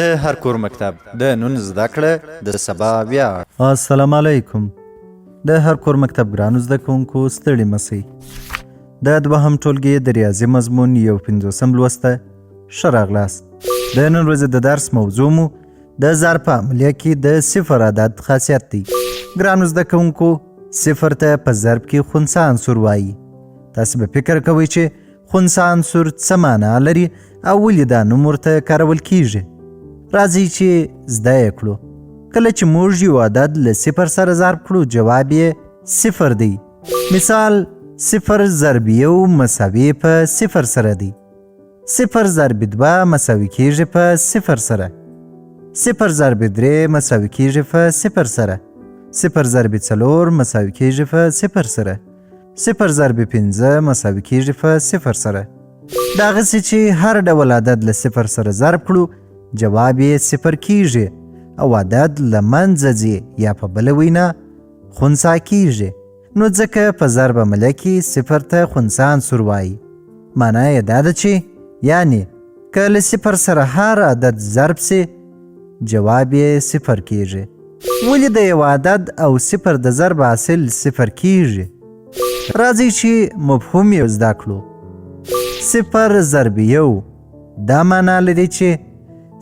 د هر کور مکتب د نن زده کړه د سبا ویاړ. السلام علیکم. د هر کور مکتب ګرانو زده کوونکو ستړي مسئ. د دوهم ټولګي د ریاضي مضمون یو 50 لوسته ښه راغلاست. د نن ورځې د درس موضوع مو د ضرب په عملیه کې د صفر عدد خاصیت دی. ګرانو زده کوونکو صفر ته په ضرب کې خنثی عنصر وایي. تاسو به فکر کوئ چې خنثی عنصر څه معنا لري او ولې دا نوم ورته کارول کیږي. راځئ چې زده یې کړو. کله چې موږ یو عدد له صفر سره ضرب کړو جواب یې صفر دی. مثال صفر ضرب یو مساوي په صفر سره دی. صفر ضرب دوه مساوي کیږي په صفر سره. صفر ضرب درې مساوي کیږي په صفر سره. صفر ضرب څلور مساوي کیږي په صفر سره. صفر ضرب پنځه مساوي کیږي په صفر سره. دغسې چې هر ډول عدد له صفر سره ضرب کړو جواب یې صفر کیږي او عدد له منځه ځي یا په بله وینا خنثی کیږي. نو ځکه په ضرب عملیه کې صفر ته خنثی عنصر وایي. معنا یې دا ده چې یعنی که له صفر سره هر عدد ضرب سي جواب یې صفر کیږي. ولې د یو عدد او صفر د ضرب حاصل صفر کیږي؟ راځئ چې مفهوم یې زده کړو. صفر ضرب یو دا معنا لري چې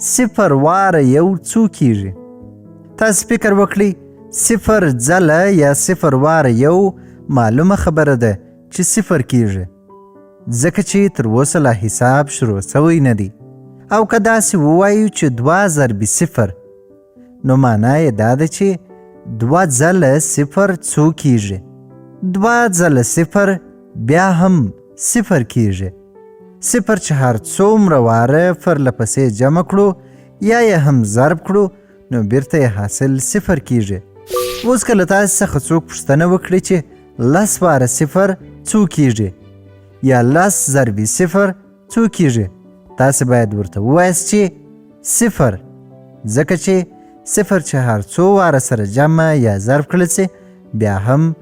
صفر واره یو څو کیږي. تاسو فکر وکړئ صفر ځله یا صفر واره یو معلومه خبره ده چې صفر کیږي ځکه چې تر اوسه لا حساب شروع شوی نه دی. او که داسې ووایو چې دوه ضرب صفر نو معنا یې دا ده چې دوه ځله صفر څو کیږي. دوه ځله صفر بیا هم صفر کیږي. صفر چې هر څومره واره پرله پسې جمع کړو یا یې هم ضرب کړو نو بیرته یې حاصل صفر کیږي. اوس که له تاسې څخه څوک پوښتنه وکړي چې 10 واره صفر څو کیږي یا 10 ضرب صفر څو کیږي تاسې باید ورته ووایاست چې صفر، ځکه چې صفر چې هر څو واره سره جمع یا ضرب کړل سي بیا هم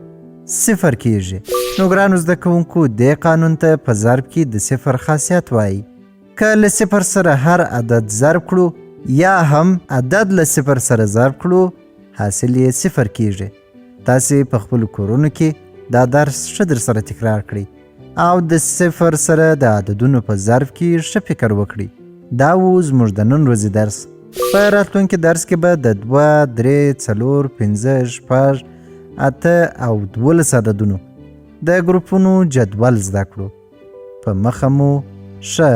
صفر کیږي. نو ګرانو زده کوونکو دې قانون ته په ضرب کې د صفر خاصیت وایي. که له صفر سره هر عدد ضرب کړو یا هم عدد له صفر سره ضرب کړو حاصل یې صفر کیږي. تاسې په خپلو کورونو کې دا درس ښه در سره تکرار کړئ او د صفر سره د عددونو په ضرب کې ښه فکر وکړئ. دا و زموږ د نن ورځې درس. په راتلونکي درس کې به د 2 3 4 5 6 8 او 12 عددونو د ګروپونو جدول زده کړو. په مخه مو ښه